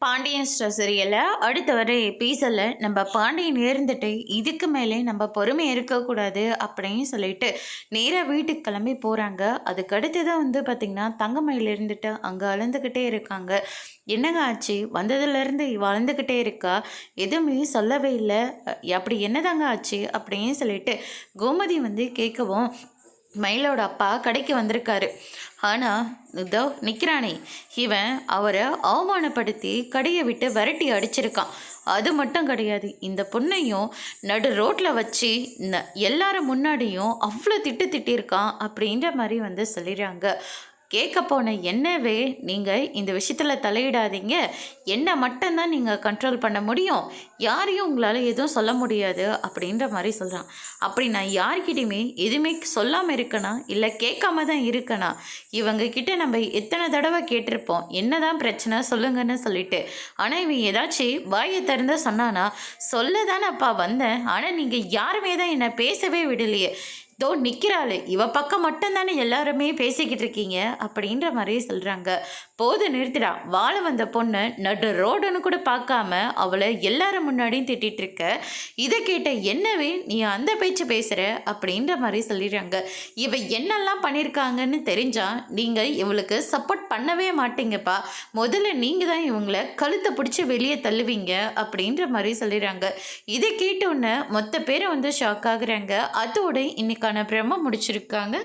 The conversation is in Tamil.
பாண்டியன் ஸ்டோர் சீரியலில் அடுத்த வர எபிசோடில் நம்ம பாண்டியன் இருந்துட்டு இதுக்கு மேலே நம்ம பொறுமை இருக்கக்கூடாது அப்படின்னு சொல்லிட்டு நேராக வீட்டுக்கு கிளம்பி போகிறாங்க. அதுக்கடுத்து தான் பார்த்திங்கன்னா தங்கமயில் இருந்துட்டு அங்கே அழுந்துக்கிட்டே இருக்காங்க. என்னங்க ஆச்சு, வந்ததுலேருந்து வளர்ந்துக்கிட்டே இருக்கா, எதுவுமே சொல்லவே இல்லை, அப்படி என்னதாங்க ஆச்சு அப்படின்னு சொல்லிட்டு கோமதி கேட்கவும் மயிலோட அப்பா கடைக்கு வந்திருக்காரு. ஆனால் இதோ நிற்கிறானே இவன் அவரை அவமானப்படுத்தி கடையை விட்டு விரட்டி அடிச்சிருக்கான். அது மட்டும் கிடையாது, இந்த பொண்ணையும் நடு ரோட்டில் வச்சு எல்லாரும் முன்னாடியும் அவ்வளோ திட்டிருக்கான் அப்படின்ற மாதிரி சொல்லிடுறாங்க. கேட்க போன என்னவே நீங்கள் இந்த விஷயத்தில் தலையிடாதீங்க, என்னை மட்டும்தான் நீங்கள் கண்ட்ரோல் பண்ண முடியும், யாரையும் உங்களால் எதுவும் சொல்ல முடியாது அப்படின்ற மாதிரி சொல்கிறான். அப்படி நான் யார்கிட்டையுமே எதுவுமே சொல்லாமல் இருக்கனா இல்லை கேட்காம தான் இருக்கனா? இவங்கக்கிட்ட நம்ம எத்தனை தடவை கேட்டிருப்போம் என்ன தான் பிரச்சனை சொல்லுங்கன்னு சொல்லிட்டு. ஆனால் இவன் ஏதாச்சும் வாயை திறந்து சொன்னானா, சொல்ல தானேப்பா வந்தேன், ஆனால் நீங்கள் யாருமே தான் என்னை பேசவே விடலையே, தோ நிற்கிறாள், இவ பக்கம் மட்டும்தானே எல்லாருமே பேசிக்கிட்டு இருக்கீங்க அப்படின்ற மாதிரி சொல்கிறாங்க. போது நிறுத்திடா, வாழ வந்த பொண்ணு நடு ரோடுன்னு கூட பார்க்காம அவளை எல்லாரும் முன்னாடியும் திட்டிகிட்டு இருக்க, இதை கேட்ட என்னவே நீ அந்த பேச்சு பேசுகிற அப்படின்ற மாதிரி சொல்லிடுறாங்க. இவ என்னெல்லாம் பண்ணியிருக்காங்கன்னு தெரிஞ்சால் நீங்கள் இவளுக்கு சப்போர்ட் பண்ணவே மாட்டீங்கப்பா, முதல்ல நீங்கள் தான் இவங்களை கழுத்தை பிடிச்சி வெளியே தள்ளுவீங்க அப்படின்ற மாதிரி சொல்லிடுறாங்க. இதை கேட்டோன்னே மொத்த பேரை ஷாக் ஆகுறாங்க. அதோட இன்னைக்கு பிரம்ம முடிச்சிருக்காங்க.